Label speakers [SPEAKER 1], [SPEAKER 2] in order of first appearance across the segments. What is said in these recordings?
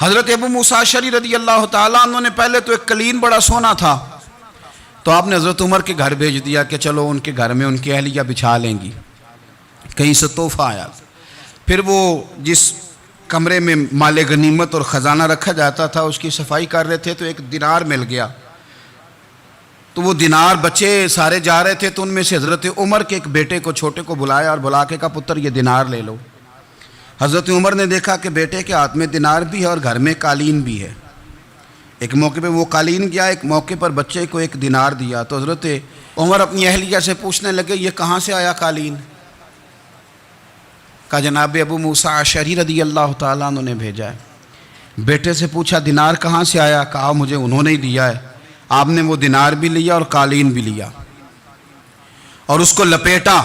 [SPEAKER 1] حضرت ابو موسیٰ اشعری رضی اللہ تعالیٰ عنہ نے پہلے تو ایک قلین بڑا سونا تھا، تو آپ نے حضرت عمر کے گھر بھیج دیا کہ چلو ان کے گھر میں ان کی اہلیہ بچھا لیں گی، کہیں سے تحفہ آیا۔ پھر وہ جس کمرے میں مال غنیمت اور خزانہ رکھا جاتا تھا اس کی صفائی کر رہے تھے تو ایک دینار مل گیا، تو وہ دینار بچے سارے جا رہے تھے، تو ان میں سے حضرت عمر کے ایک بیٹے کو چھوٹے کو بلایا اور بلا کے کہا پتر یہ دینار لے لو۔ حضرت عمر نے دیکھا کہ بیٹے کے ہاتھ میں دینار بھی ہے اور گھر میں قالین بھی ہے، ایک موقع پہ وہ قالین گیا، ایک موقع پر بچے کو ایک دینار دیا، تو حضرت عمر اپنی اہلیہ سے پوچھنے لگے یہ کہاں سے آیا قالین؟ کہا جناب ابو موسیٰ اشعری رضی اللہ تعالیٰ عنہ نے بھیجا ہے۔ بیٹے سے پوچھا دینار کہاں سے آیا؟ کہا مجھے انہوں نے ہی دیا ہے۔ آپ نے وہ دینار بھی لیا اور قالین بھی لیا اور اس کو لپیٹا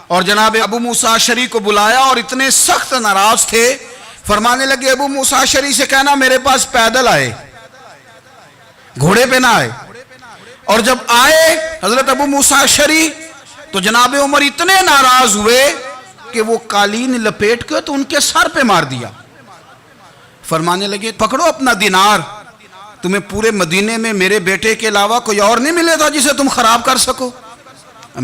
[SPEAKER 1] اور جناب ابو موسیٰ اشعری کو بلایا اور اتنے سخت ناراض تھے، فرمانے لگے ابو موسیٰ اشعری سے کہنا میرے پاس پیدل آئے، گھوڑے پہ نہ آئے۔ اور جب آئے حضرت ابو موسیٰ اشعری تو جناب عمر اتنے ناراض ہوئے کہ وہ قالین لپیٹ کے تو ان کے سر پہ مار دیا، فرمانے لگے پکڑو اپنا دینار، تمہیں پورے مدینے میں میرے بیٹے کے علاوہ کوئی اور نہیں ملے تھا جسے تم خراب کر سکو،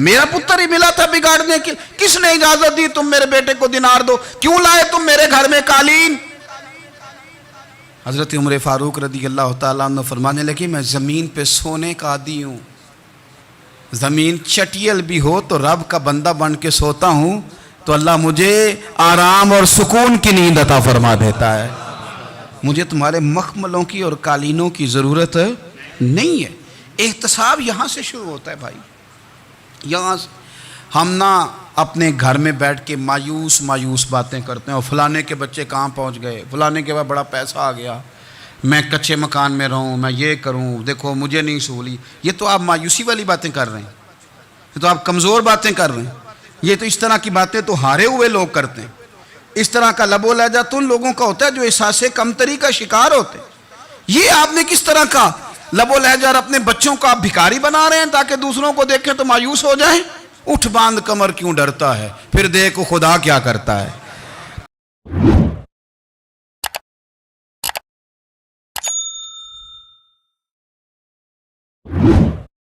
[SPEAKER 1] میرا پتر ہی ملا تھا بگاڑنے کی، کس نے اجازت دی تم میرے بیٹے کو دینار دو؟ کیوں لائے تم میرے گھر میں قالین؟ حضرت عمر فاروق رضی اللہ تعالیٰ عنہ فرمانے لگے میں زمین پہ سونے کا عادی ہوں، زمین چٹیل بھی ہو تو رب کا بندہ بن کے سوتا ہوں تو اللہ مجھے آرام اور سکون کی نیند عطا فرما دیتا ہے، مجھے تمہارے مخملوں کی اور قالینوں کی ضرورت نہیں ہے۔ احتساب یہاں سے شروع ہوتا ہے بھائی، یہاں ہم نہ اپنے گھر میں بیٹھ کے مایوس باتیں کرتے ہیں، اور فلانے کے بچے کہاں پہنچ گئے، فلانے کے بعد بڑا پیسہ آ گیا، میں کچے مکان میں رہوں، میں یہ کروں، دیکھو مجھے نہیں سہولی۔ یہ تو آپ مایوسی والی باتیں کر رہے ہیں، یہ تو آپ کمزور باتیں کر رہے ہیں، یہ تو اس طرح کی باتیں تو ہارے ہوئے لوگ کرتے ہیں۔ اس طرح کا لب و لہجہ تو ان لوگوں کا ہوتا ہے جو احساس کمتری کا شکار ہوتے ہیں۔ یہ آپ نے کس طرح کا لب و لہجہ اور اپنے بچوں کو آپ بھکاری بنا رہے ہیں تاکہ دوسروں کو دیکھیں تو مایوس ہو جائیں؟ اٹھ باندھ کمر کیوں ڈرتا ہے، پھر دیکھو خدا کیا کرتا ہے۔